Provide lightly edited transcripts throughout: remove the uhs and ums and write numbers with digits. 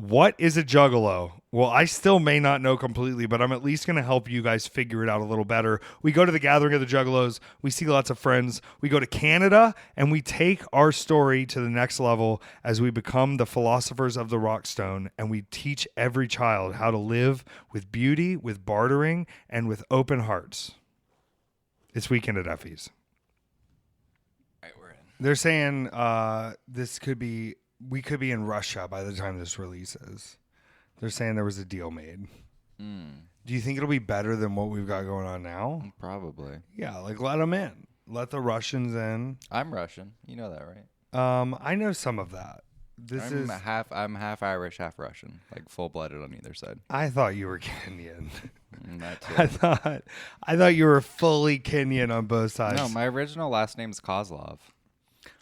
What is a juggalo? Well, I still may not know completely, but I'm at least going to help you guys figure it out a little better. We go to the gathering of the juggalos. We see lots of friends. We go to Canada, and we take our story to the next level as we become the philosophers of the Rockstone, and we teach every child how to live with beauty, with bartering, and with open hearts. It's Weekend at Effy's. All right, we're in. They're saying we could be in Russia by the time this releases. They're saying there was a deal made. Do you think it'll be better than what we've got going on now? Probably. Yeah, like let them in. Let the Russians in. I'm Russian. You know that, right? I know some of that. I'm half Irish, half Russian, like full-blooded on either side. I thought you were Kenyan. That too. I thought you were fully Kenyan on both sides. No, my original last name is Kozlov.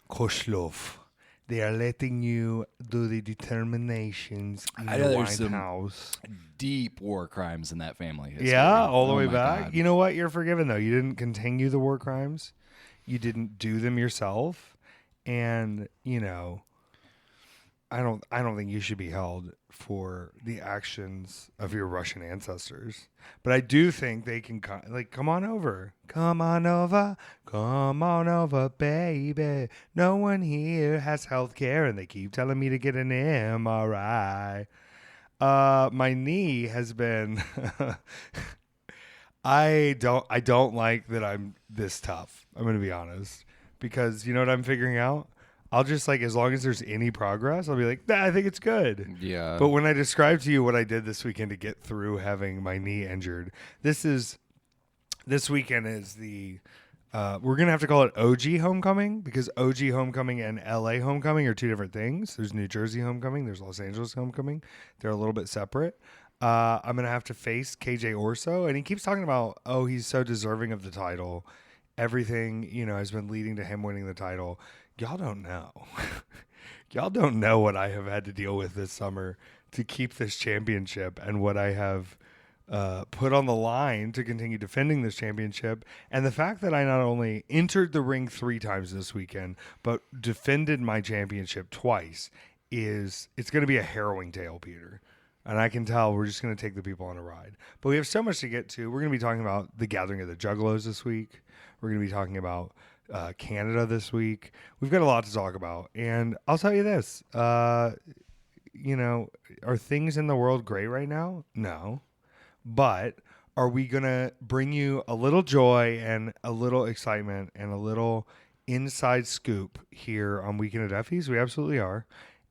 Koslov. They are letting you do the determinations in I the know White there's some House. Deep war crimes in that family history. Yeah, all the way my back. God. You know what? You're forgiven though. You didn't continue the war crimes. You didn't do them yourself, and I don't think you should be held for the actions of your Russian ancestors. But I do think they can come on over. Come on over, baby. No one here has health care, and they keep telling me to get an MRI. My knee has been I don't like that I'm this tough. I'm going to be honest, because you know what I'm figuring out? I'll just as long as there's any progress, I'll be like, I think it's good. Yeah. But when I describe to you what I did this weekend to get through having my knee injured, this weekend is we're going to have to call it OG homecoming, because OG homecoming and LA homecoming are two different things. There's New Jersey homecoming. There's Los Angeles homecoming. They're a little bit separate. I'm going to have to face KJ Orso, and he keeps talking about, he's so deserving of the title. Everything, has been leading to him winning the title. Y'all don't know. Y'all don't know what I have had to deal with this summer to keep this championship, and what I have put on the line to continue defending this championship. And the fact that I not only entered the ring 3 times this weekend, but defended my championship twice, it's going to be a harrowing tale, Peter. And I can tell we're just going to take the people on a ride. But we have so much to get to. We're going to be talking about the gathering of the Juggalos this week. We're going to be talking about Canada this week. We've got a lot to talk about. And I'll tell you this, are things in the world great right now? No. But are we going to bring you a little joy and a little excitement and a little inside scoop here on Weekend at Effys? We absolutely are.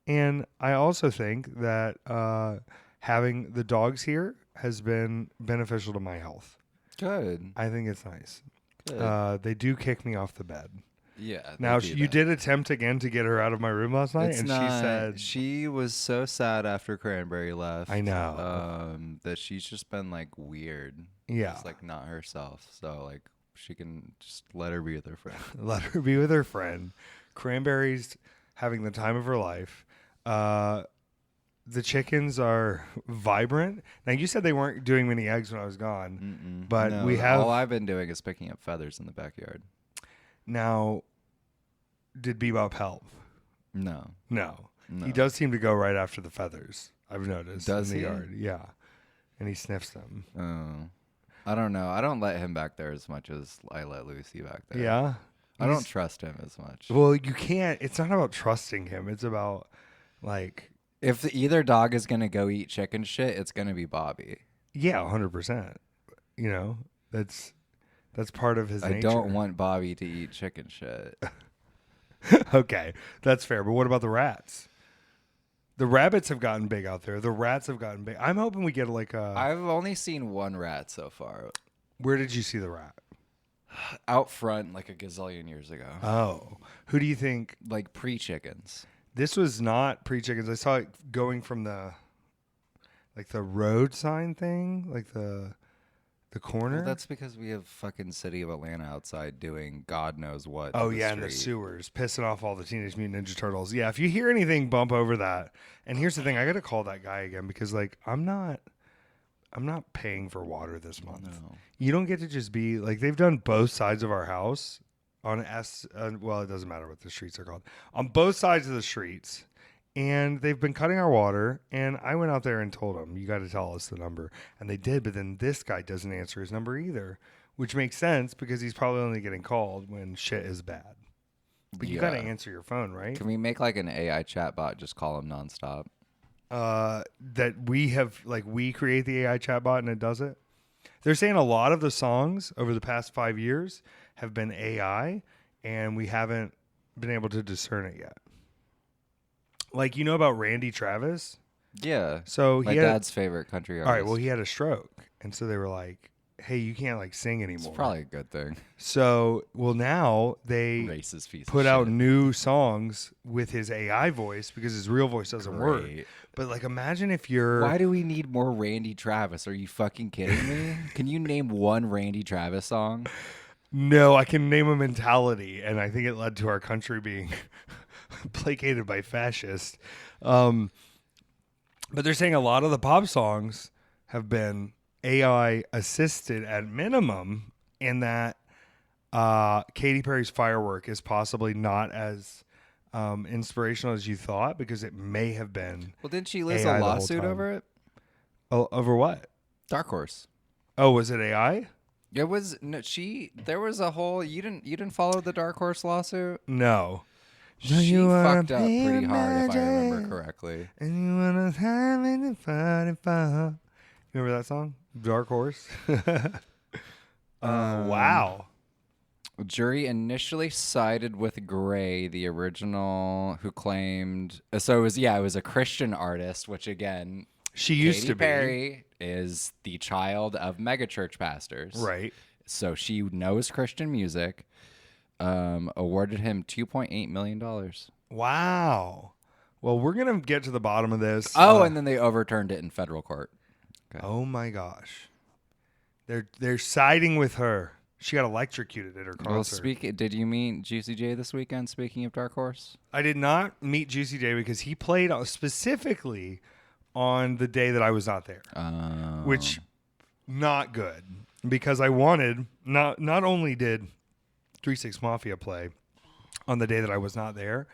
And I also think that having the dogs here has been beneficial to my health. Good. I think it's nice. Good. They do kick me off the bed. Yeah. Now, you did attempt again to get her out of my room last night, she said she was so sad after Cranberry left. I know. That she's just been weird. Yeah. It's not herself. So she can just let her be with her friend. Let her be with her friend. Cranberry's having the time of her life. The chickens are vibrant. Now, you said they weren't doing many eggs when I was gone, but no, we have. All I've been doing is picking up feathers in the backyard. Now, did Bebop help? No. He does seem to go right after the feathers, I've noticed. Does in the he? yard. Yeah. And he sniffs them. Oh. I don't know. I don't let him back there as much as I let Lucy back there. Yeah. I don't trust him as much. Well, you can't. It's not about trusting him. It's about if either dog is going to go eat chicken shit, it's going to be Bobby. Yeah, 100%. That's part of his nature. I don't want Bobby to eat chicken shit. Okay, that's fair. But what about the rats? The rabbits have gotten big out there. The rats have gotten big. I'm hoping we get I've only seen one rat so far. Where did you see the rat? Out front a gazillion years ago. Oh. Who do you think? Pre-chickens. This was not pre-chickens. I saw it going from the road sign thing, the corner. Well, that's because we have fucking City of Atlanta outside doing God knows what. Oh, yeah, in the sewers, pissing off all the Teenage Mutant Ninja Turtles. Yeah, if you hear anything, bump over that. And here's the thing. I got to call that guy again because, I'm not paying for water this month. No. You don't get to just be, they've done both sides of our house on well, it doesn't matter what the streets are called. On both sides of the streets, and they've been cutting our water. And I went out there and told them, you got to tell us the number. And they did, but then this guy doesn't answer his number either, which makes sense because he's probably only getting called when shit is bad. But you got to answer your phone, right? Can we make like an AI chatbot just call him nonstop? That we have, like, we create the AI chatbot and it does it. They're saying a lot of the songs over the past 5 years have been AI, and we haven't been able to discern it yet. Like, you know about Randy Travis? Yeah. So my dad's favorite country artist. All right, well, he had a stroke, and so they were like, hey, you can't, like, sing anymore. It's probably a good thing. So, well, now they Racist piece put of out shit. new songs with his AI voice because his real voice doesn't work. But, like, imagine if you're... Why do we need more Randy Travis? Are you fucking kidding me? Can you name one Randy Travis song? No, I can name a Mentality, and I think it led to our country being placated by fascists. But they're saying a lot of the pop songs have been AI assisted at minimum, in that Katy Perry's Firework is possibly not as inspirational as you thought, because it may have been. Well, didn't she lose AI a the whole lawsuit time. over it? Oh, over what? Dark Horse. Oh, was it AI? It was no, there was a whole you didn't follow the Dark Horse lawsuit? No. She fucked up pretty hard if I remember correctly. And you wanna have it 45. You remember that song? Dark Horse? Wow. Jury initially sided with Gray, the original, who claimed so it was a Christian artist, which again, She used Katy to be. Perry is the child of megachurch pastors. Right. So she knows Christian music. Awarded him $2.8 million. Wow. Well, we're going to get to the bottom of this. And then they overturned it in federal court. Okay. Oh my gosh. They're siding with her. She got electrocuted at her concert. Well, did you meet Juicy J this weekend, speaking of Dark Horse? I did not meet Juicy J because he played specifically on the day that I was not there. Which, not good. Because I wanted, not only did 3-6 Mafia play on the day that I was not there,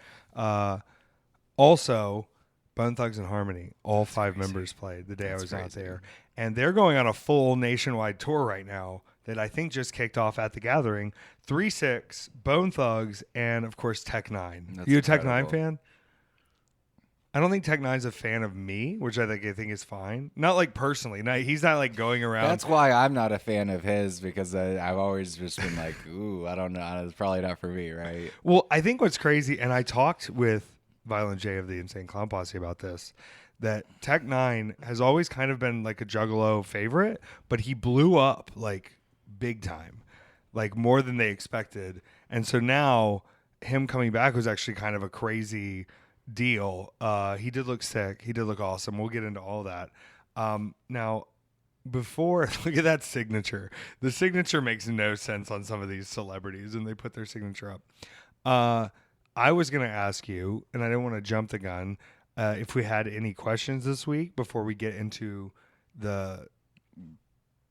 also Bone Thugs and Harmony, all 5 members played the day I was not there. And they're going on a full nationwide tour right now that I think just kicked off at the Gathering. 3-6, Bone Thugs, and of course Tech 9. You a Tech 9 fan? I don't think Tech 9's a fan of me, which I think is fine. Not like personally. He's not like going around. That's why I'm not a fan of his, because I've always just been like, ooh, I don't know. It's probably not for me, right? Well, I think what's crazy, and I talked with Violent J of the Insane Clown Posse about this, that Tech 9 has always kind of been like a Juggalo favorite, but he blew up like big time, like more than they expected. And so now him coming back was actually kind of a crazy deal. He did look sick. He did look awesome. We'll get into all that. Now, before, look at that signature. The signature makes no sense on some of these celebrities, and they put their signature up. I was going to ask you, and I didn't want to jump the gun, if we had any questions this week before we get into the...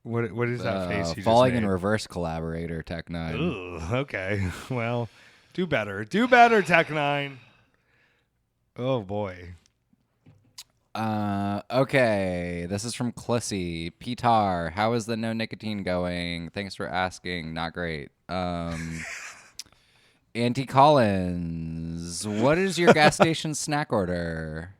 What is that face you falling just made? in reverse collaborator, Tech 9. Ugh, okay. Well, do better. Do better, Tech 9. Oh, boy. Okay. This is from Clissy. Petar, how is the no nicotine going? Thanks for asking. Not great. Auntie Collins, what is your gas station snack order?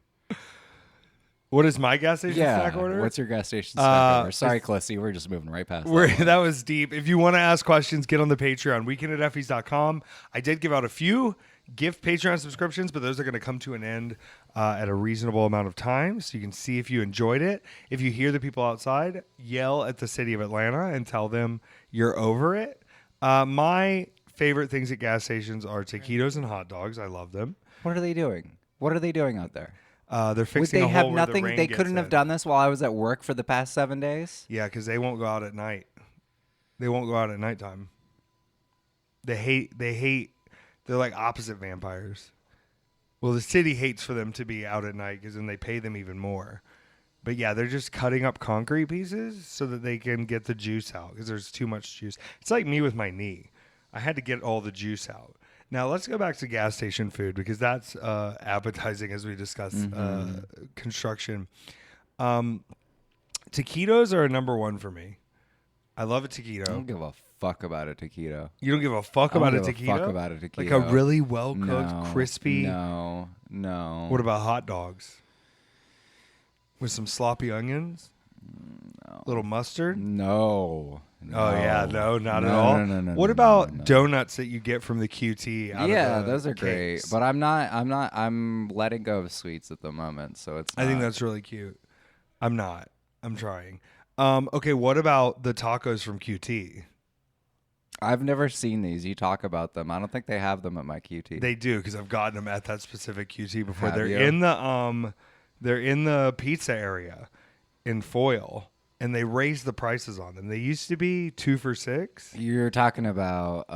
What is my gas station snack order? What's your gas station snack order? Sorry, Clissy, we're just moving right past that. That was deep. If you want to ask questions, get on the Patreon, weekendateffys.com. I did give out a few gift Patreon subscriptions, but those are going to come to an end at a reasonable amount of time, so you can see if you enjoyed it. If you hear the people outside, yell at the city of Atlanta and tell them you're over it. My favorite things at gas stations are taquitos and hot dogs. I love them. What are they doing? What are they doing out there? They're fixing a hole where the rain They gets couldn't have in. done this while I was at work for the past 7 days? Yeah, because they won't go out at night. They won't go out at nighttime. They hate, they're like opposite vampires. Well, the city hates for them to be out at night because then they pay them even more. But yeah, they're just cutting up concrete pieces so that they can get the juice out because there's too much juice. It's like me with my knee. I had to get all the juice out. Now let's go back to gas station food because that's appetizing as we discuss construction. Taquitos are a number one for me. I love a taquito. I don't give a fuck about a taquito. You don't give a fuck about a taquito? Fuck about a taquito. Like a really well cooked, crispy. No. What about hot dogs? With some sloppy onions? No. Little mustard? No. Oh yeah, no, not at all. No, what about donuts that you get from the QT? Yeah, those are cakes? great. But I'm letting go of sweets at the moment, so it's I think that's really cute. I'm not. I'm trying. Okay, what about the tacos from QT? I've never seen these. You talk about them. I don't think they have them at my QT. They do because I've gotten them at that specific QT before. Have They're you? in the pizza area in Foyle, and they raised the prices on them. They used to be 2 for $6. You're talking about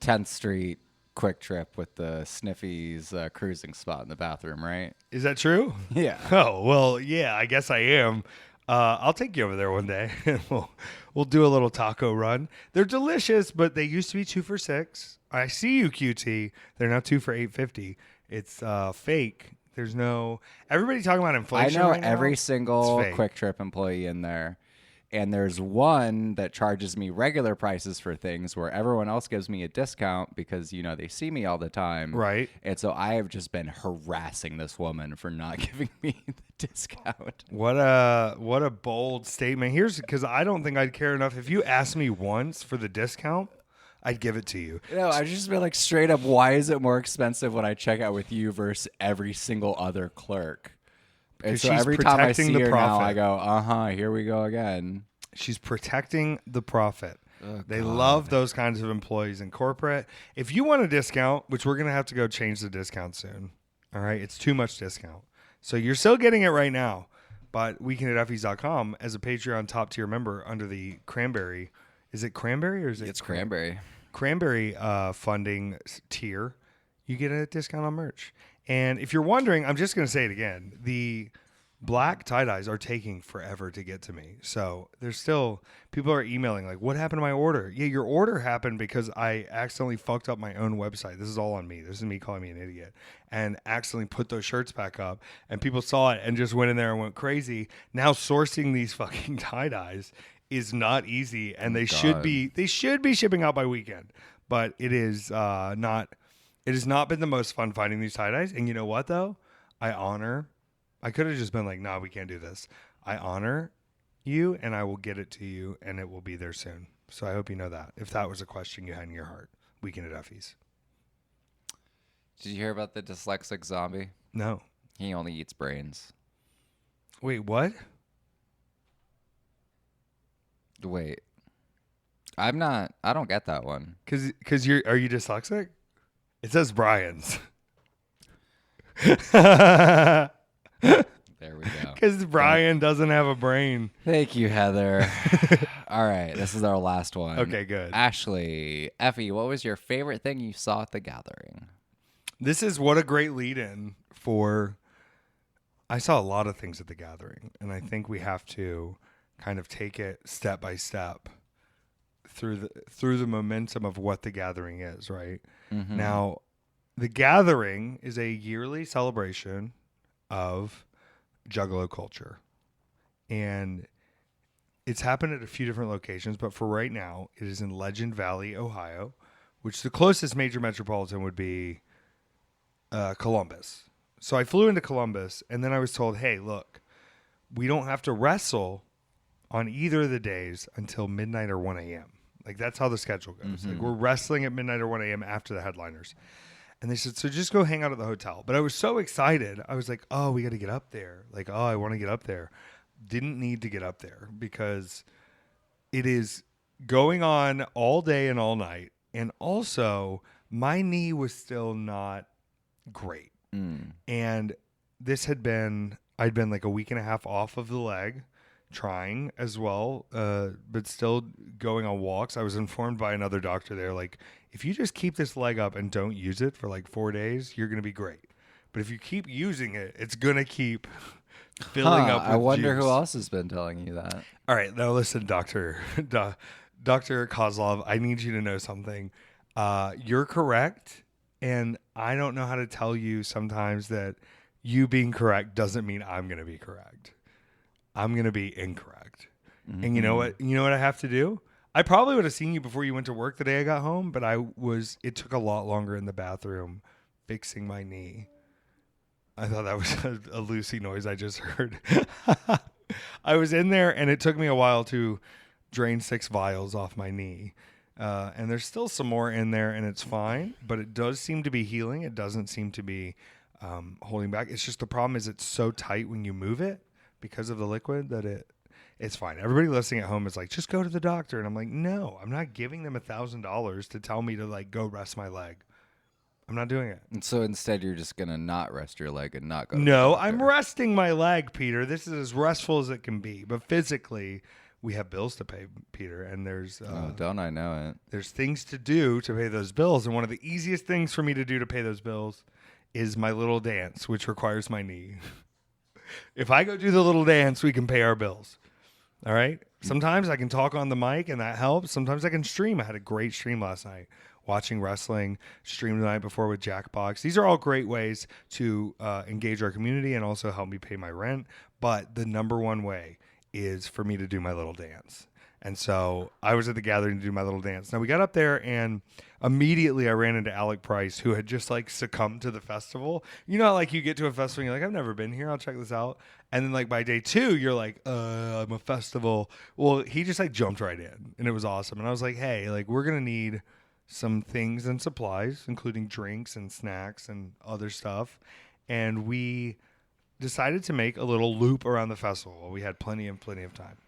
10th Street Quick Trip with the Sniffies cruising spot in the bathroom, right? Is that true? Yeah. Oh well, yeah. I guess I am. I'll take you over there one day. We'll do a little taco run. They're delicious, but they used to be 2 for $6. I see you, QT. They're now 2 for $8.50. It's fake. There's no. Everybody talking about inflation. I know right now. every single It's fake. Quick Trip employee in there. And there's one that charges me regular prices for things where everyone else gives me a discount because, you know, they see me all the time. Right. And so I have just been harassing this woman for not giving me the discount. What a bold statement. Here's because I don't think I'd care enough. If you asked me once for the discount, I'd give it to you. No, I just been like straight up, why is it more expensive when I check out with you versus every single other clerk? And so she's every time I protecting see the her now, profit. I go, here we go again. She's protecting the profit. Oh, they God. love those kinds of employees in corporate. If you want a discount, which we're going to have to go change the discount soon. All right. It's too much discount. So you're still getting it right now. But weekendateffys.com as a Patreon top tier member under the cranberry. Is it cranberry or is it? It's cranberry. Cranberry funding tier. You get a discount on merch. And if you're wondering, I'm just going to say it again. The black tie-dyes are taking forever to get to me. So there's still people are emailing like, what happened to my order? Yeah, your order happened because I accidentally fucked up my own website. This is all on me. This is me calling me an idiot and accidentally put those shirts back up and people saw it and just went in there and went crazy. Now sourcing these fucking tie-dyes is not easy and they should be shipping out by weekend, but it is not. It has not been the most fun finding these tie-dyes. And you know what though? I could have just been like, nah, we can't do this. I honor you and I will get it to you and it will be there soon. So I hope you know that. If that was a question you had in your heart. Weekend at Effy's. Did you hear about the dyslexic zombie? No. He only eats brains. Wait, what? Wait. I don't get that one. Are you dyslexic? It says Brian's. There we go. Because Brian doesn't have a brain. Thank you, Heather. All right, this is our last one. Okay, good. Ashley, Effy, what was your favorite thing you saw at the gathering? This is what a great lead-in for. I saw a lot of things at the gathering, and I think we have to kind of take it step by step through the momentum of what the gathering is, right? Mm-hmm. Now, the gathering is a yearly celebration of Juggalo culture, and it's happened at a few different locations, but for right now, it is in Legend Valley, Ohio, which the closest major metropolitan would be Columbus. So I flew into Columbus, and then I was told, hey, look, we don't have to wrestle on either of the days until midnight or 1 a.m. Like, that's how the schedule goes. Mm-hmm. Like, we're wrestling at midnight or 1 a.m. after the headliners. And they said, so just go hang out at the hotel. But I was so excited. I was like, oh, we got to get up there. Like, oh, I want to get up there. Didn't need to get up there because it is going on all day and all night. And also, my knee was still not great. And this I'd been like a week and a half off of the leg, trying as well, but still going on walks. I was informed by another doctor there, like, if you just keep this leg up and don't use it for like 4 days, you're going to be great. But if you keep using it, it's going to keep filling up with I wonder juice. who else has been telling you that. All right, now listen, Dr. Kozlov, I need you to know something. You're correct. And I don't know how to tell you sometimes that you being correct doesn't mean I'm going to be correct. I'm going to be incorrect. Mm-hmm. And you know what? You know what I have to do? I probably would have seen you before you went to work the day I got home, but it took a lot longer in the bathroom fixing my knee. I thought that was a Lucy noise I just heard. I was in there and it took me a while to drain 6 vials off my knee. And there's still some more in there and it's fine, but it does seem to be healing. It doesn't seem to be holding back. It's just the problem is it's so tight when you move it because of the liquid that it's fine. Everybody listening at home is like, just go to the doctor. And I'm like, no, I'm not giving them $1,000 to tell me to like go rest my leg. I'm not doing it. And so instead, you're just going to not rest your leg and not go to the No, doctor. I'm resting my leg, Peter. This is as restful as it can be. But physically, we have bills to pay, Peter. And there's don't I know it? there's things to do to pay those bills. And one of the easiest things for me to do to pay those bills is my little dance, which requires my knee. If I go do the little dance, we can pay our bills. All right? Sometimes I can talk on the mic, and that helps. Sometimes I can stream. I had a great stream last night. Watching wrestling, streamed the night before with Jackbox. These are all great ways to engage our community and also help me pay my rent. But the number one way is for me to do my little dance. And so I was at the gathering to do my little dance. Now we got up there and immediately I ran into Alec Price, who had just like succumbed to the festival. You know, like you get to a festival and you're like, I've never been here. I'll check this out. And then like by day 2, you're like, I'm a festival. Well, he just like jumped right in and it was awesome. And I was like, hey, like we're going to need some things and supplies, including drinks and snacks and other stuff. And we decided to make a little loop around the festival. We had plenty of time.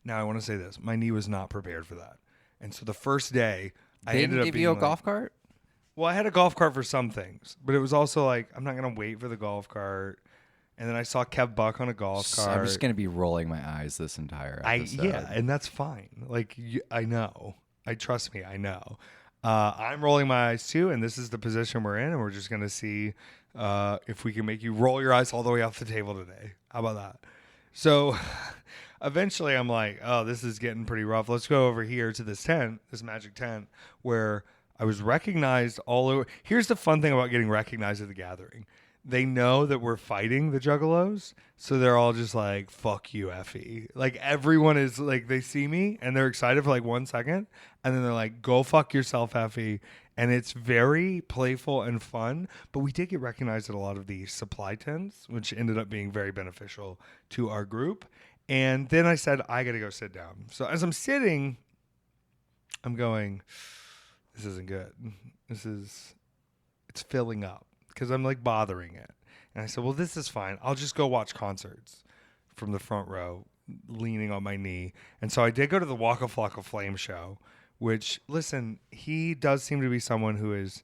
Now, I want to say this. My knee was not prepared for that. And so the first day, I They ended didn't up give being you a like, golf cart? well, I had a golf cart for some things, but it was also like, I'm not going to wait for the golf cart. And then I saw Kev Buck on a golf cart. I'm just going to be rolling my eyes this entire episode. Yeah, and that's fine. Like, I know. Trust me, I know. I'm rolling my eyes too, and this is the position we're in, and we're just going to see if we can make you roll your eyes all the way off the table today. How about that? So eventually I'm like, oh, this is getting pretty rough. Let's go over here to this tent, this magic tent, where I was recognized all over. Here's the fun thing about getting recognized at the gathering. They know that we're fighting the Juggalos, so they're all just like, fuck you, Effy. Like, everyone is like, they see me, and they're excited for like 1 second, and then they're like, go fuck yourself, Effy. And it's very playful and fun, but we did get recognized at a lot of the supply tents, which ended up being very beneficial to our group. And then I said, I got to go sit down. So as I'm sitting, I'm going, this isn't good. It's filling up. Because I'm like bothering it. And I said, well, this is fine. I'll just go watch concerts from the front row, leaning on my knee. And so I did go to the Waka Flocka Flame show, which, listen, he does seem to be someone who is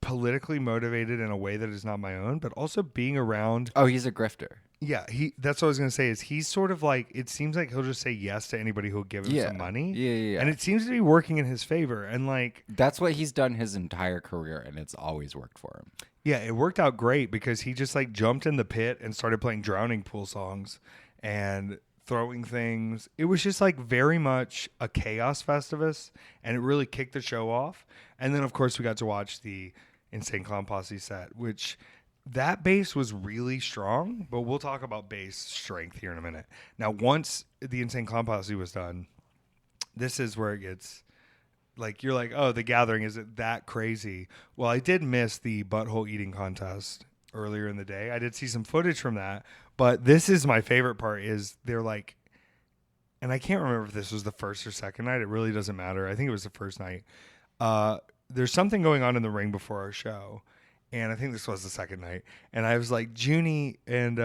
politically motivated in a way that is not my own, but also being around. Oh, he's a grifter. Yeah, that's what I was going to say is he's sort of like, it seems like he'll just say yes to anybody who'll give him some money. Yeah. And it seems to be working in his favor. And like, that's what he's done his entire career, and it's always worked for him. yeah, it worked out great because he just like jumped in the pit and started playing Drowning Pool songs and throwing things. It was just like very much a chaos festivus, and it really kicked the show off. And then of course we got to watch the Insane Clown Posse set, which that bass was really strong, but we'll talk about bass strength here in a minute. Now, once the Insane Clown Posse was done, this is where it gets like, you're like, oh, the gathering, is it that crazy? Well, I did miss the butthole eating contest earlier in the day. I did see some footage from that, but this is my favorite part is they're like, and I can't remember if this was the first or second night. It really doesn't matter. I think it was the first night. There's something going on in the ring before our show. And I think this was the second night. And I was like, Junie and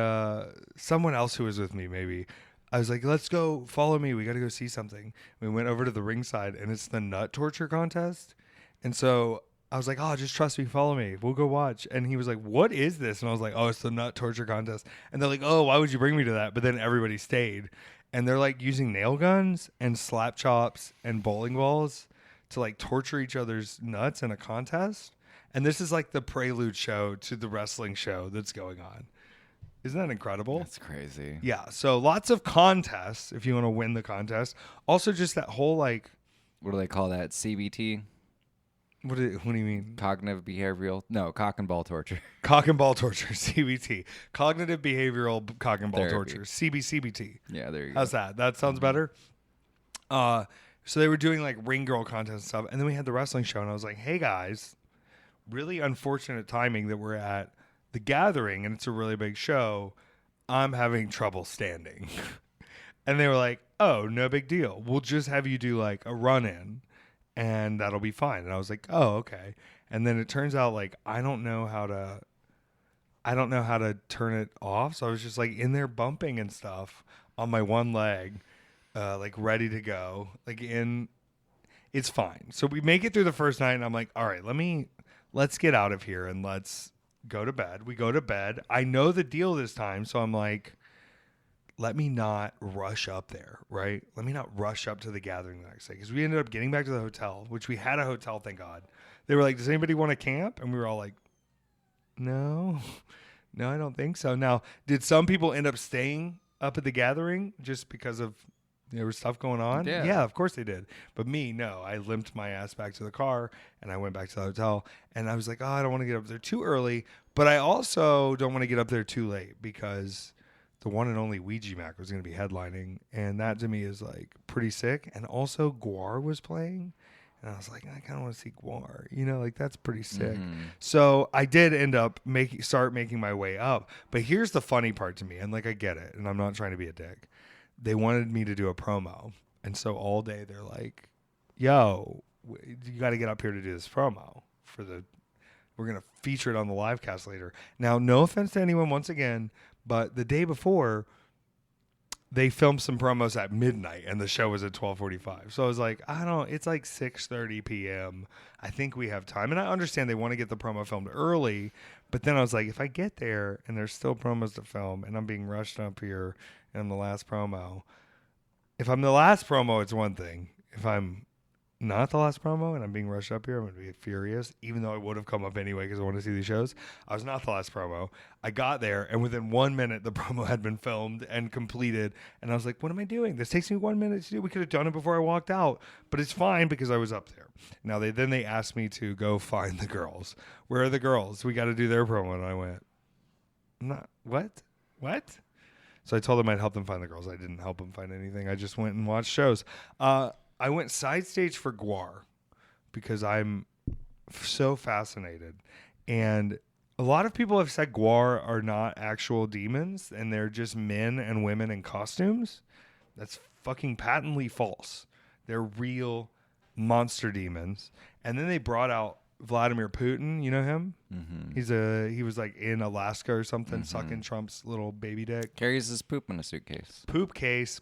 someone else who was with me, maybe. I was like, let's go, follow me. We got to go see something. We went over to the ringside, and it's the nut torture contest. And so I was like, oh, just trust me, follow me. We'll go watch. And he was like, what is this? And I was like, oh, it's the nut torture contest. And they're like, oh, why would you bring me to that? But then everybody stayed. And they're like using nail guns and slap chops and bowling balls to like torture each other's nuts in a contest. And this is like the prelude show to the wrestling show that's going on. Isn't that incredible? That's crazy. Yeah. So lots of contests if you want to win the contest. Also just that whole like what do they call that? CBT? What do you mean? Cognitive behavioral? No, cock and ball torture. Cock and ball torture, CBT. Cognitive behavioral cock and ball Therapy. torture, CBCBT. Yeah, there you go. How's that? That sounds better. So they were doing like ring girl contest and stuff, and then we had the wrestling show, and I was like, "Hey guys, really unfortunate timing that we're at the gathering, and it's a really big show. I'm having trouble standing." And they were like, "Oh, no big deal. We'll just have you do like a run in, and that'll be fine." And I was like, "Oh, okay." And then it turns out like I don't know how to turn it off, so I was just like in there bumping and stuff on my one leg. Like ready to go, it's fine. So we make it through the first night, and I'm like, all right, let's get out of here and let's go to bed. We go to bed. I know the deal this time, so I'm like, let me not rush up there, right? Let me not rush up to the gathering the next day, because we ended up getting back to the hotel, which we had a hotel, thank God. They were like, does anybody want to camp? And we were all like, no, I don't think so. Now, did some people end up staying up at the gathering just because of there was stuff going on? Yeah, of course they did. But me, no. I limped my ass back to the car, and I went back to the hotel, and I was like, oh, I don't want to get up there too early, but I also don't want to get up there too late, because the one and only Ouija Mac was going to be headlining, and that to me is like pretty sick. And also Guar was playing, and I was like, I kind of want to see Guar, like that's pretty sick. So I did end up start making my way up. But here's the funny part to me, and like I get it, and I'm not trying to be a dick. They wanted me to do a promo. And so all day they're like, yo, you got to get up here to do this promo we're going to feature it on the live cast later. Now, no offense to anyone once again, but the day before they filmed some promos at midnight and the show was at 12:45. So I was like, it's like 6:30 p.m. I think we have time. And I understand they want to get the promo filmed early, but then I was like, if I get there and there's still promos to film and I'm being rushed up here and I'm the last promo, if I'm the last promo, it's one thing. If I'm not the last promo and I'm being rushed up here, I'm going to be furious, even though I would have come up anyway because I want to see these shows. I was not the last promo. I got there, and within 1 minute, the promo had been filmed and completed, and I was like, what am I doing? This takes me 1 minute to do. We could have done it before I walked out, but it's fine because I was up there. Now, they asked me to go find the girls. Where are the girls? We got to do their promo, and I went, what? So I told them I'd help them find the girls. I didn't help them find anything. I just went and watched shows. I went side stage for Guar because I'm so fascinated. And a lot of people have said Guar are not actual demons and they're just men and women in costumes. That's fucking patently false. They're real monster demons. And then they brought out Vladimir Putin. You know him? Mm-hmm. He was like in Alaska or something, sucking Trump's little baby dick. Carries his poop in a suitcase. Poop case,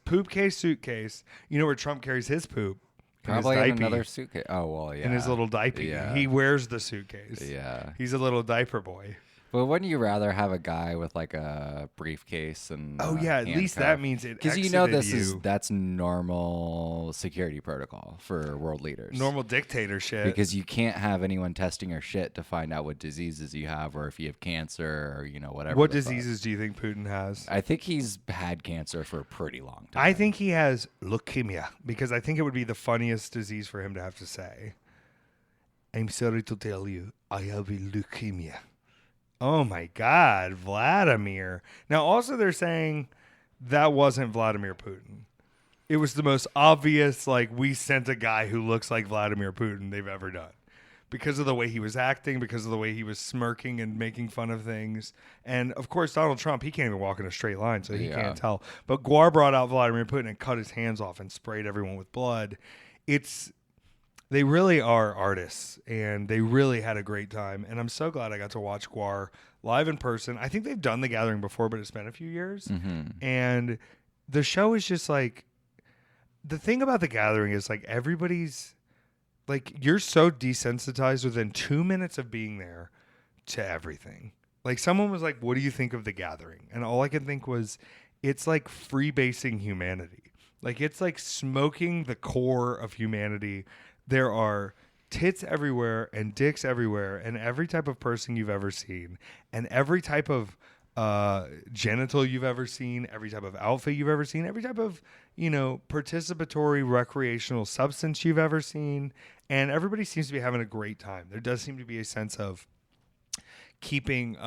suitcase. You know where Trump carries his poop? Probably in another suitcase. Oh, well, yeah. In his little diaper. Yeah. He wears the suitcase. Yeah. He's a little diaper boy. But wouldn't you rather have a guy with like a briefcase and at least that means it because that's normal security protocol for world leaders. Normal dictator shit. Because you can't have anyone testing your shit to find out what diseases you have or if you have cancer or whatever. What diseases do you think Putin has? I think he's had cancer for a pretty long time. I think he has leukemia because I think it would be the funniest disease for him to have to say. I'm sorry to tell you, I have a leukemia. Oh my God, Vladimir. Now, also they're saying that wasn't Vladimir Putin. It was the most obvious, we sent a guy who looks like Vladimir Putin they've ever done. Because of the way he was acting, because of the way he was smirking and making fun of things. And, of course, Donald Trump, he can't even walk in a straight line, so he can't tell. But Guar brought out Vladimir Putin and cut his hands off and sprayed everyone with blood. They really are artists, and they really had a great time. And I'm so glad I got to watch Guar live in person. I think they've done The Gathering before, but it's been a few years. Mm-hmm. And the show is just the thing about The Gathering is everybody's you're so desensitized within 2 minutes of being there to everything. Someone was like, what do you think of The Gathering? And all I could think was, it's like freebasing humanity. It's like smoking the core of humanity. There are tits everywhere and dicks everywhere and every type of person you've ever seen and every type of genital you've ever seen, every type of outfit you've ever seen, every type of, participatory recreational substance you've ever seen. And everybody seems to be having a great time. There does seem to be a sense of keeping,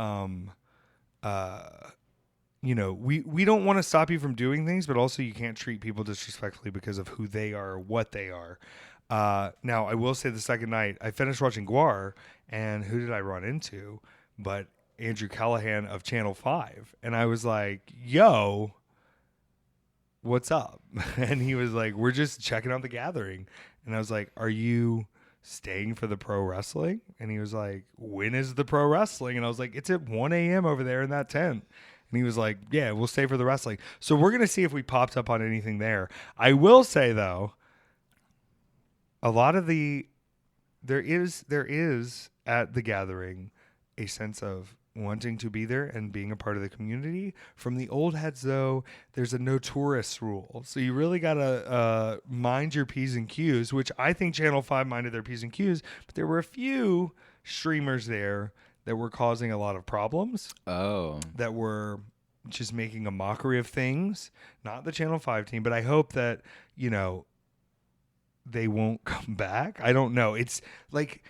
we don't want to stop you from doing things, but also you can't treat people disrespectfully because of who they are or what they are. Now, I will say the second night, I finished watching Guar, and who did I run into? But Andrew Callahan of Channel 5. And I was like, yo, what's up? And he was like, we're just checking out the gathering. And I was like, are you staying for the pro wrestling? And he was like, when is the pro wrestling? And I was like, it's at 1 a.m. over there in that tent. And he was like, yeah, we'll stay for the wrestling. So we're going to see if we popped up on anything there. I will say, though, a lot of there is at the gathering a sense of wanting to be there and being a part of the community. From the old heads, though, there's a no tourists rule. So you really got to mind your P's and Q's, which I think Channel 5 minded their P's and Q's. But there were a few streamers there that were causing a lot of problems. Oh. That were just making a mockery of things. Not the Channel 5 team, but I hope that, they won't come back. I don't know. It's like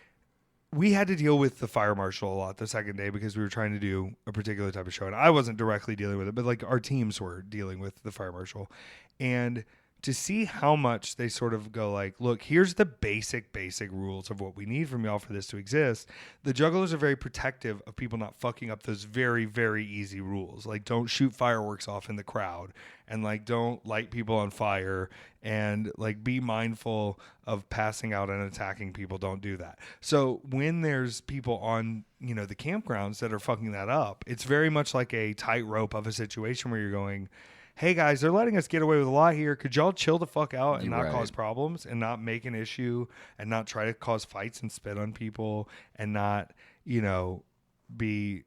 we had to deal with the fire marshal a lot the second day because we were trying to do a particular type of show. And I wasn't directly dealing with it, but like our teams were dealing with the fire marshal. And to see how much they sort of go like, look, here's the basic rules of what we need from y'all for this to exist. The jugglers are very protective of people not fucking up those very, very easy rules. Like, don't shoot fireworks off in the crowd, and like, don't light people on fire, and like, be mindful of passing out and attacking people. Don't do that. So when there's people on, the campgrounds that are fucking that up, it's very much like a tightrope of a situation where you're going, hey guys, they're letting us get away with a lot here. Could y'all chill the fuck out and not cause problems and not make an issue and not try to cause fights and spit on people and not, be,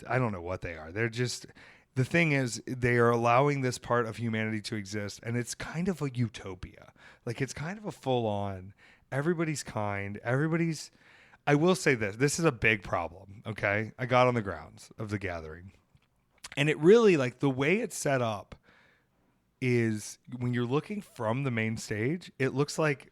I don't know what they are. They're just, the thing is, they are allowing this part of humanity to exist, and it's kind of a utopia. Like, it's kind of a full on, everybody's kind, I will say this is a big problem. Okay. I got on the grounds of the gathering. And it really, like, the way it's set up is when you're looking from the main stage, it looks like,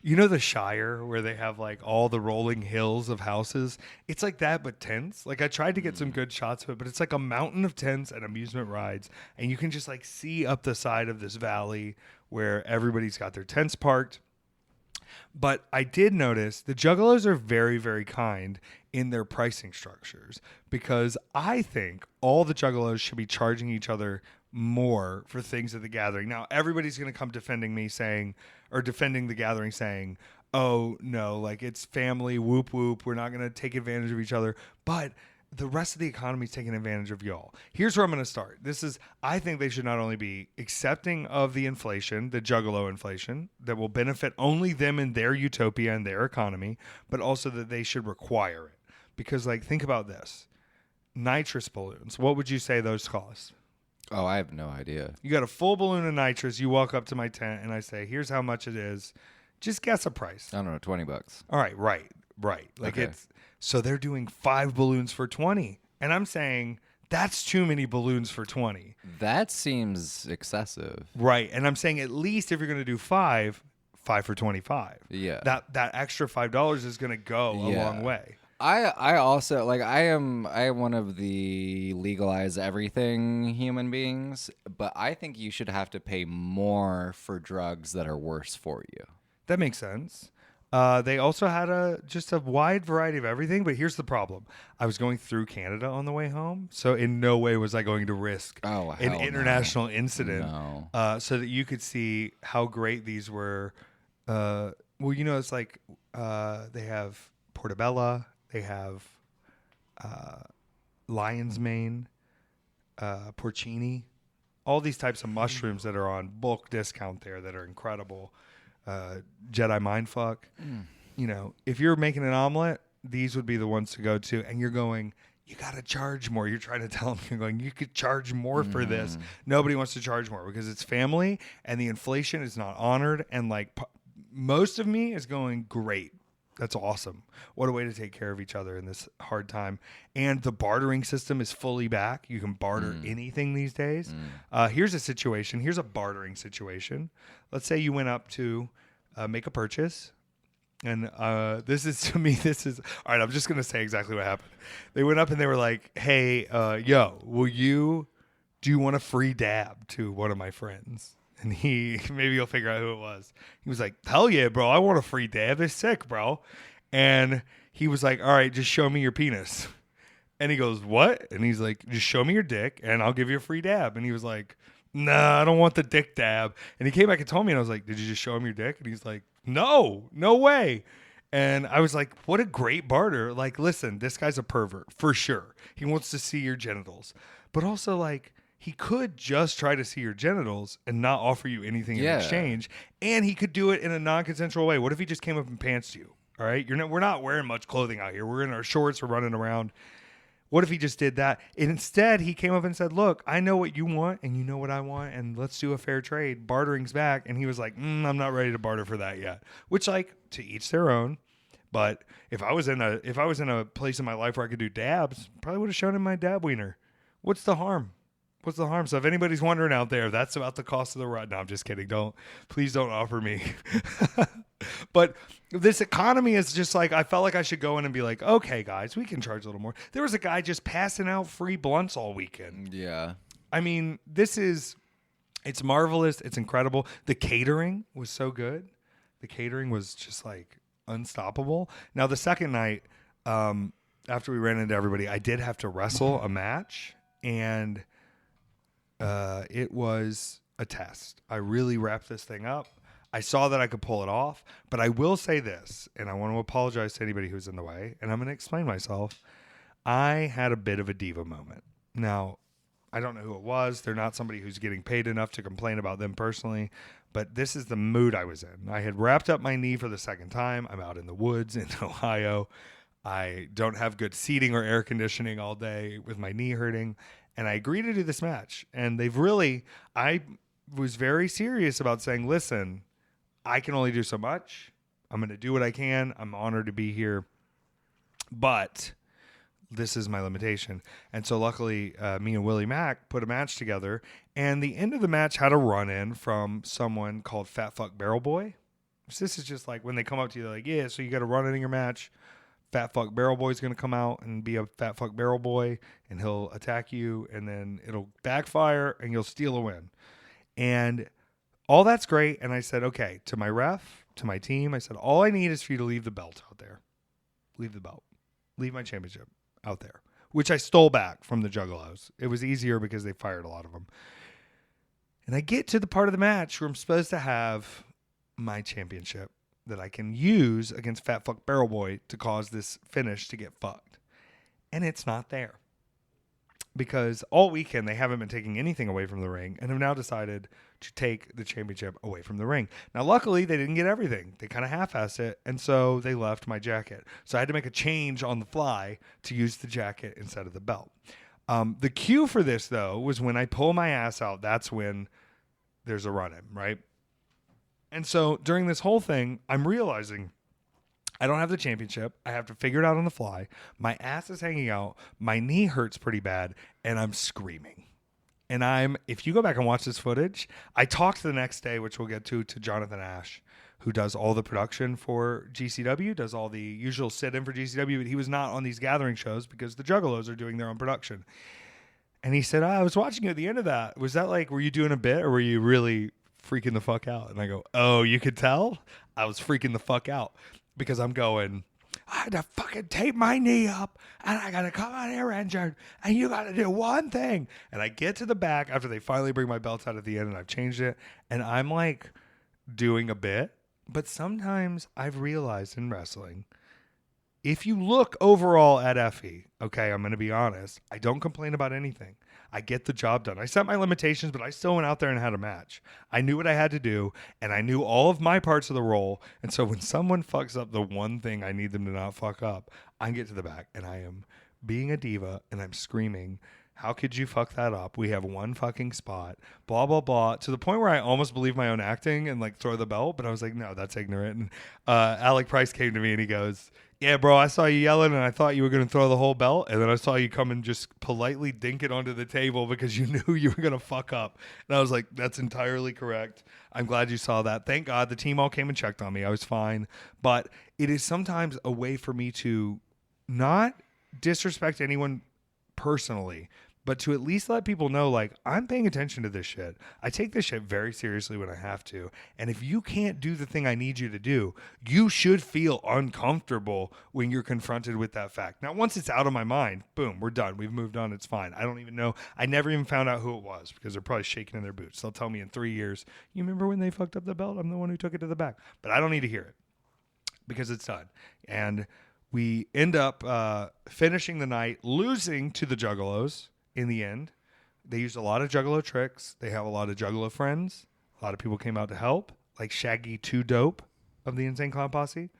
the Shire where they have like all the rolling hills of houses. It's like that, but tents. Like, I tried to get some good shots of it, but it's like a mountain of tents and amusement rides. And you can just like see up the side of this valley where everybody's got their tents parked. But I did notice the juggalos are very, very kind in their pricing structures, because I think all the juggalos should be charging each other more for things at the gathering. Now, everybody's going to come defending the gathering saying, oh, no, like, it's family, whoop, whoop. We're not going to take advantage of each other. But the rest of the economy is taking advantage of y'all. Here's where I'm going to start. I think they should not only be accepting of the inflation, the juggalo inflation, that will benefit only them and their utopia and their economy, but also that they should require it. Because, like, think about this. Nitrous balloons, what would you say those cost? Oh, I have no idea. You got a full balloon of nitrous. You walk up to my tent and I say, here's how much it is. Just guess a price. I don't know, $20. All right, right. Like, okay. So they're doing 5 balloons for 20. And I'm saying that's too many balloons for 20. That seems excessive. Right. And I'm saying at least if you're going to do 5 for 25. Yeah. That extra $5 is going to go a long way. I also, like, I am one of the legalize everything human beings, but I think you should have to pay more for drugs that are worse for you. That makes sense. They also had just a wide variety of everything, but here's the problem. I was going through Canada on the way home, so in no way was I going to risk an international incident so that you could see how great these were. It's like they have portobello, they have lion's mane, porcini, all these types of mushrooms that are on bulk discount there that are incredible. Jedi mindfuck. If you're making an omelet, these would be the ones to go to. And you're going, you got to charge more. You're trying to tell them, you're going, you could charge more for this. Nobody wants to charge more because it's family and the inflation is not honored. And like most of me is going, great. That's awesome. What a way to take care of each other in this hard time. And the bartering system is fully back. You can barter anything these days. Here's a situation. Here's a bartering situation. Let's say you went up to make a purchase. And this is, to me, all right, I'm just going to say exactly what happened. They went up and they were like, hey, yo, do you want a free dab to one of my friends? And maybe you'll figure out who it was. He was like, hell yeah, bro. I want a free dab. They're sick, bro. And he was like, all right, just show me your penis. And he goes, what? And he's like, just show me your dick and I'll give you a free dab. And he was like, nah, I don't want the dick dab. And he came back and told me, and I was like, did you just show him your dick? And he's like, no way. And I was like, what a great barter. Like, listen, this guy's a pervert for sure. He wants to see your genitals. But also, like, he could just try to see your genitals and not offer you anything in exchange. And he could do it in a non-consensual way. What if he just came up and pantsed you? All right. We're not wearing much clothing out here. We're in our shorts. We're running around. What if he just did that? And instead, he came up and said, look, I know what you want and you know what I want. And let's do a fair trade. Bartering's back. And he was like, I'm not ready to barter for that yet. Which, like, to each their own. But if I was in a place in my life where I could do dabs, probably would have shown him my dab wiener. What's the harm? So if anybody's wondering out there, that's about the cost of the ride. No, I'm just kidding. Please don't offer me. But this economy is just like, I felt like I should go in and be like, okay, guys, we can charge a little more. There was a guy just passing out free blunts all weekend. Yeah. I mean, it's marvelous. It's incredible. The catering was so good. The catering was just like unstoppable. Now, the second night, after we ran into everybody, I did have to wrestle a match, and it was a test. I really wrapped this thing up. I saw that I could pull it off, but I will say this, and I want to apologize to anybody who's in the way, and I'm going to explain myself. I had a bit of a diva moment. Now, I don't know who it was. They're not somebody who's getting paid enough to complain about them personally, but this is the mood I was in. I had wrapped up my knee for the second time. I'm out in the woods in Ohio. I don't have good seating or air conditioning all day with my knee hurting. And I agreed to do this match. And I was very serious about saying, listen, I can only do so much. I'm going to do what I can. I'm honored to be here. But this is my limitation. And so luckily, me and Willie Mack put a match together. And the end of the match had a run-in from someone called Fat Fuck Barrel Boy. So this is just like when they come up to you, they're like, yeah, so you got to run in your match. Fat Fuck Barrel Boy is going to come out and be a Fat Fuck Barrel Boy, and he'll attack you, and then it'll backfire, and you'll steal a win. And all that's great. And I said, okay, to my ref, to my team, I said, all I need is for you to leave the belt out there. Leave the belt. Leave my championship out there, which I stole back from the Juggalos. It was easier because they fired a lot of them. And I get to the part of the match where I'm supposed to have my championship that I can use against Fat Fuck Barrel Boy to cause this finish to get fucked. And it's not there. Because all weekend they haven't been taking anything away from the ring and have now decided to take the championship away from the ring. Now, luckily, they didn't get everything. They kind of half-assed it, and so they left my jacket. So I had to make a change on the fly to use the jacket instead of the belt. The cue for this, though, was when I pull my ass out, that's when there's a run-in, right? And so during this whole thing, I'm realizing I don't have the championship. I have to figure it out on the fly. My ass is hanging out. My knee hurts pretty bad, and I'm screaming. And if you go back and watch this footage, I talked the next day, which we'll get to Jonathan Ash, who does all the production for GCW, does all the usual sit-in for GCW, but he was not on these gathering shows because the Juggalos are doing their own production. And he said, I was watching you at the end of that. Was that like, were you doing a bit, or were you really freaking the fuck out? And I go, oh, you could tell? I was freaking the fuck out. Because I'm going, I had to fucking tape my knee up, and I got to come out here injured, and you got to do one thing. And I get to the back after they finally bring my belt out at the end, and I've changed it, and I'm like doing a bit. But sometimes I've realized in wrestling, if you look overall at Effy, okay, I'm going to be honest, I don't complain about anything. I get the job done. I set my limitations, but I still went out there and had a match. I knew what I had to do, and I knew all of my parts of the role. And so when someone fucks up the one thing I need them to not fuck up, I get to the back, and I am being a diva, and I'm screaming, How could you fuck that up? We have one fucking spot. Blah, blah, blah. To the point where I almost believe my own acting and like throw the belt. But I was like, no, that's ignorant. And Alec Price came to me and he goes, yeah, bro, I saw you yelling and I thought you were going to throw the whole belt. And then I saw you come and just politely dink it onto the table because you knew you were going to fuck up. And I was like, that's entirely correct. I'm glad you saw that. Thank God the team all came and checked on me. I was fine. But it is sometimes a way for me to not disrespect anyone personally, but to at least let people know, like, I'm paying attention to this shit. I take this shit very seriously when I have to. And if you can't do the thing I need you to do, you should feel uncomfortable when you're confronted with that fact. Now, once it's out of my mind, boom, we're done. We've moved on. It's fine. I don't even know. I never even found out who it was because they're probably shaking in their boots. They'll tell me in 3 years, you remember when they fucked up the belt? I'm the one who took it to the back. But I don't need to hear it because it's done. And we end up finishing the night losing to the Juggalos. In the end, they used a lot of Juggalo tricks. They have a lot of Juggalo friends. A lot of people came out to help, like Shaggy 2 Dope of the Insane Clown Posse.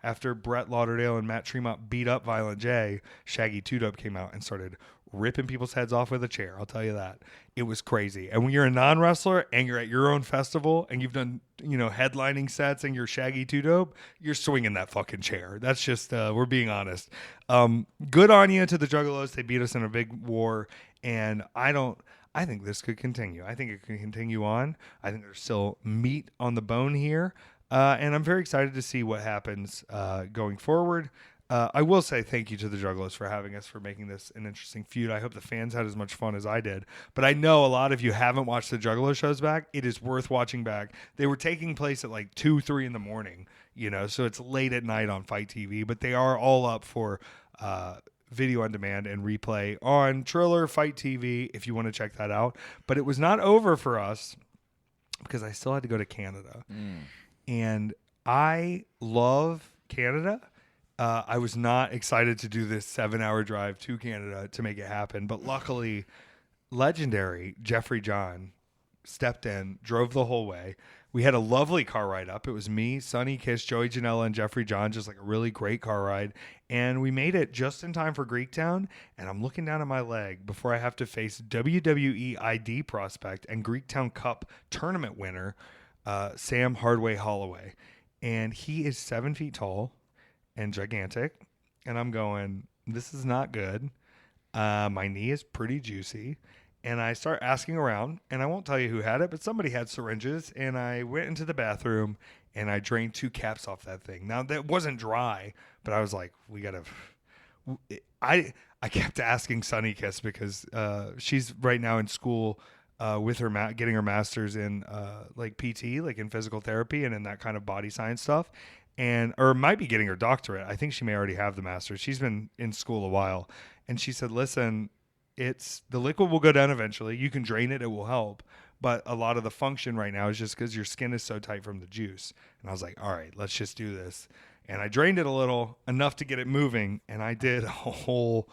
After Brett Lauderdale and Matt Tremont beat up Violent J, Shaggy 2 Dope came out and started ripping people's heads off with a chair. I'll tell you that. It was crazy. And when you're a non-wrestler and you're at your own festival and you've done, headlining sets and you're Shaggy 2 Dope, you're swinging that fucking chair. That's just, we're being honest. Good on you to the Juggalos. They beat us in a big war. And I think this could continue. I think it could continue on. I think there's still meat on the bone here. And I'm very excited to see what happens going forward. I will say thank you to the Juggalos for having us, for making this an interesting feud. I hope the fans had as much fun as I did. But I know a lot of you haven't watched the Juggalo shows back. It is worth watching back. They were taking place at like 2, 3 in the morning, so it's late at night on Fight TV. But they are all up for video on demand and replay on Triller Fight TV if you want to check that out. But it was not over for us because I still had to go to Canada. And I love Canada. I was not excited to do this 7-hour drive to Canada to make it happen. But luckily, legendary Jeffrey John stepped in, drove the whole way. We had a lovely car ride up. It was me, Sonny Kiss, Joey Janela, and Jeffrey John, just like a really great car ride. And we made it just in time for Greektown. And I'm looking down at my leg before I have to face WWE ID prospect and Greektown Cup tournament winner, Sam Hardway Holloway. And he is 7 feet tall and gigantic. And I'm going, this is not good. My knee is pretty juicy. And I start asking around, and I won't tell you who had it, but somebody had syringes. And I went into the bathroom and I drained 2 caps off that thing. Now that wasn't dry, but I was like, we gotta. I kept asking Sunny Kiss because she's right now in school with her getting her master's in like PT, like in physical therapy and in that kind of body science stuff, or might be getting her doctorate. I think she may already have the master's. She's been in school a while, and she said, "Listen, the liquid will go down eventually. You can drain it; it will help. But a lot of the function right now is just because your skin is so tight from the juice." And I was like, "All right, let's just do this." And I drained it a little, enough to get it moving, and I did a whole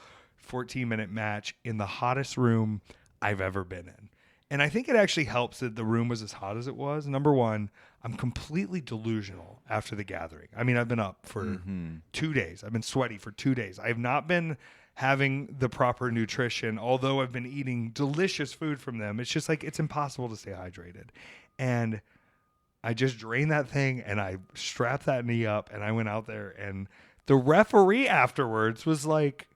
14-minute match in the hottest room I've ever been in. And I think it actually helps that the room was as hot as it was. Number one, I'm completely delusional after the gathering. I mean, I've been up for 2 days. I've been sweaty for 2 days. I have not been having the proper nutrition, although I've been eating delicious food from them. It's just like, it's impossible to stay hydrated. And I just drained that thing and I strapped that knee up and I went out there, and the referee afterwards was like,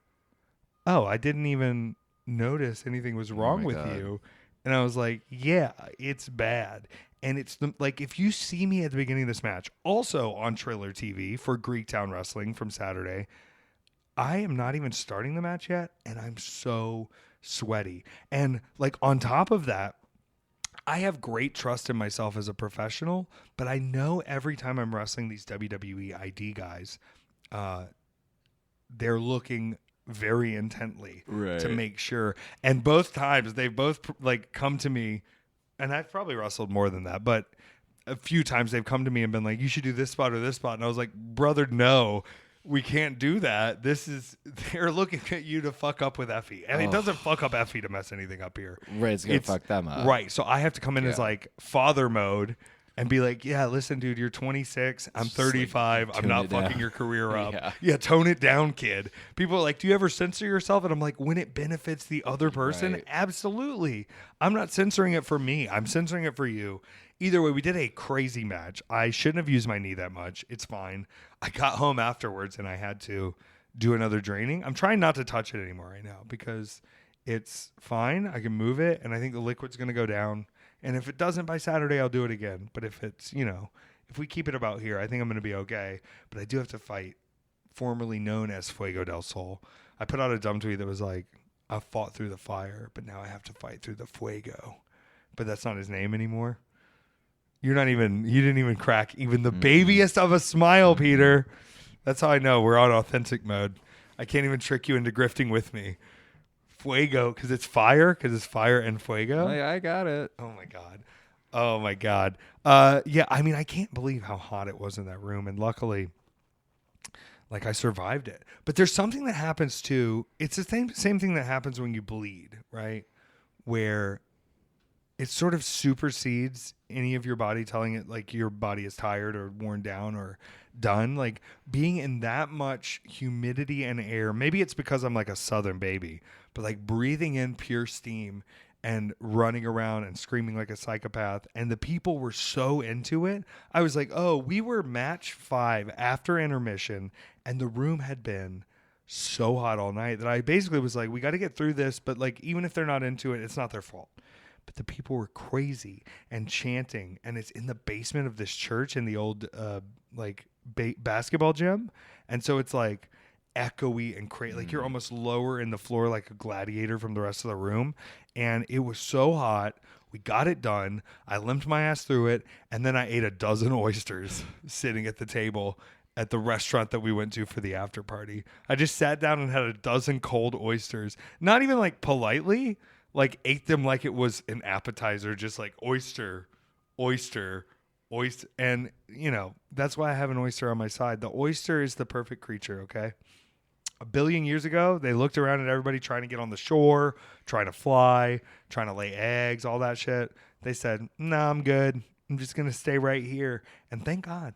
"Oh, I didn't even notice anything was wrong with you." And I was like, "Yeah, it's bad." And it's like, if you see me at the beginning of this match, also on Triller TV for Greektown Wrestling from Saturday, I am not even starting the match yet, and I'm so sweaty. And like on top of that, I have great trust in myself as a professional, but I know every time I'm wrestling these WWE ID guys, they're looking very intently to make sure. And both times they've both like come to me, and I've probably wrestled more than that, but a few times they've come to me and been like, "You should do this spot or this spot." And I was like, "Brother, no, we can't do that. They're looking at you to fuck up with Effy." And it doesn't fuck up Effy to mess anything up here. Right, it's going to fuck them up. Right. So I have to come in as like father mode and be like, yeah, listen, dude, you're 26. I'm Just like, 35. I'm tone not it down. fucking your career up. Yeah. Yeah, tone it down, kid. People are like, do you ever censor yourself? And I'm like, when it benefits the other person, Right. absolutely. I'm not censoring it for me. I'm censoring it for you. Either way, we did a crazy match. I shouldn't have used my knee that much. It's fine. I got home afterwards and I had to do another draining. I'm trying not to touch it anymore right now because it's fine. I can move it and I think the liquid's going to go down. And if it doesn't by Saturday, I'll do it again. But if it's, if we keep it about here, I think I'm going to be okay. But I do have to fight formerly known as Fuego del Sol. I put out a dumb tweet that was like, I fought through the fire, but now I have to fight through the fuego. But that's not his name anymore. You didn't even crack even the babiest of a smile, Peter. That's how I know we're on authentic mode. I can't even trick you into grifting with me. Fuego, because it's fire and fuego. Oh, yeah, I got it. Oh my God. Yeah, I mean, I can't believe how hot it was in that room. And luckily, like, I survived it. But there's something that happens too. It's the same thing that happens when you bleed, right? Where it sort of supersedes any of your body telling it like your body is tired or worn down or done. Like being in that much humidity and air, maybe it's because I'm like a Southern baby, but like breathing in pure steam and running around and screaming like a psychopath. And the people were so into it. I was like, oh, we were match 5 after intermission and the room had been so hot all night that I basically was like, we got to get through this. But like, even if they're not into it, it's not their fault. But the people were crazy and chanting, and it's in the basement of this church in the old basketball gym, and so it's like echoey and crazy. Like you're almost lower in the floor, like a gladiator from the rest of the room. And it was so hot. We got it done. I limped my ass through it, and then I ate a dozen oysters sitting at the table at the restaurant that we went to for the after party. I just sat down and had a dozen cold oysters, not even like politely. Like ate them like it was an appetizer, just like oyster. And, that's why I have an oyster on my side. The oyster is the perfect creature, okay? 1 billion years ago, they looked around at everybody trying to get on the shore, trying to fly, trying to lay eggs, all that shit. They said, nah, I'm good. I'm just going to stay right here. And thank God.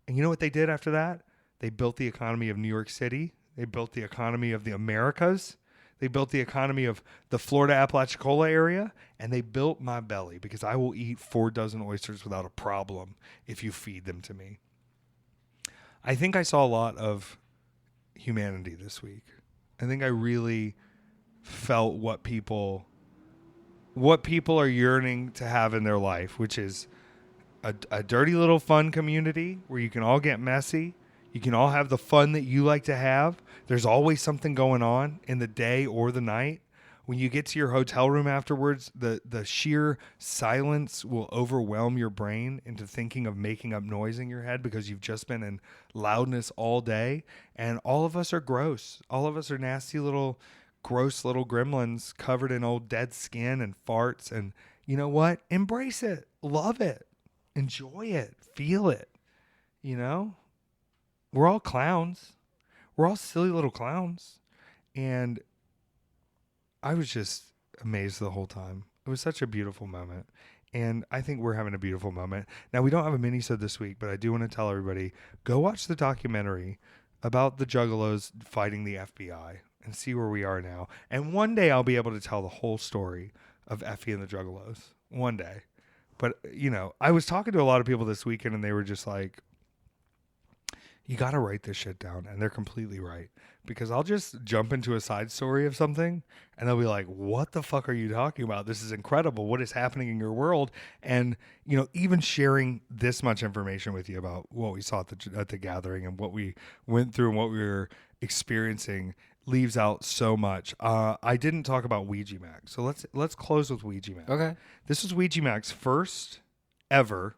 And you know what they did after that? They built the economy of New York City. They built the economy of the Americas. They built the economy of the Florida Apalachicola area, and they built my belly because I will eat 4 dozen oysters without a problem if you feed them to me. I think I saw a lot of humanity this week. I think I really felt what people are yearning to have in their life, which is a dirty little fun community where you can all get messy. You can all have the fun that you like to have. There's always something going on in the day or the night. When you get to your hotel room afterwards, the sheer silence will overwhelm your brain into thinking of making up noise in your head because you've just been in loudness all day. And all of us are gross. All of us are nasty gross little gremlins covered in old dead skin and farts. And you know what? Embrace it. Love it. Enjoy it. Feel it. We're all clowns. We're all silly little clowns. And I was just amazed the whole time. It was such a beautiful moment. And I think we're having a beautiful moment. Now, we don't have a mini-sode this week, but I do want to tell everybody, go watch the documentary about the Juggalos fighting the FBI and see where we are now. And one day I'll be able to tell the whole story of Effy and the Juggalos. One day. But, I was talking to a lot of people this weekend, and they were just like, you got to write this shit down. And they're completely right. Because I'll just jump into a side story of something and they'll be like, what the fuck are you talking about? This is incredible. What is happening in your world? And, even sharing this much information with you about what we saw at the gathering and what we went through and what we were experiencing leaves out so much. I didn't talk about Ouija Max. So let's close with Ouija Max. Okay. This was Ouija Max's first ever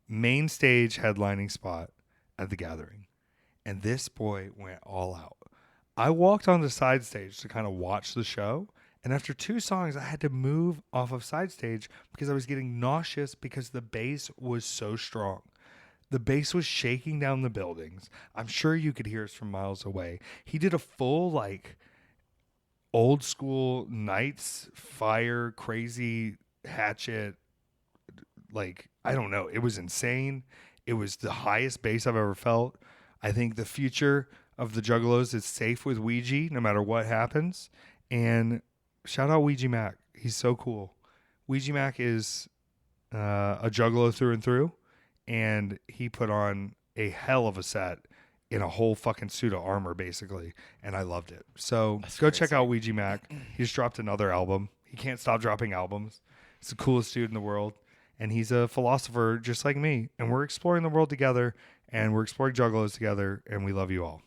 main stage headlining spot at the gathering. And this boy went all out. I walked on the side stage to kind of watch the show. And after 2 songs, I had to move off of side stage because I was getting nauseous because the bass was so strong. The bass was shaking down the buildings. I'm sure you could hear us from miles away. He did a full, old school Knights, Fire, Crazy, Hatchet, like, I don't know. It was insane. It was the highest bass I've ever felt. I think the future of the Juggalos is safe with Ouija, no matter what happens. And shout out Ouija Mac. He's so cool. Ouija Mac is a Juggalo through and through, and he put on a hell of a set in a whole fucking suit of armor, basically, and I loved it. So go check out Ouija Mac. He just dropped another album. He can't stop dropping albums. He's the coolest dude in the world, and he's a philosopher just like me, and we're exploring the world together, and we're exploring Juggalos together, and we love you all.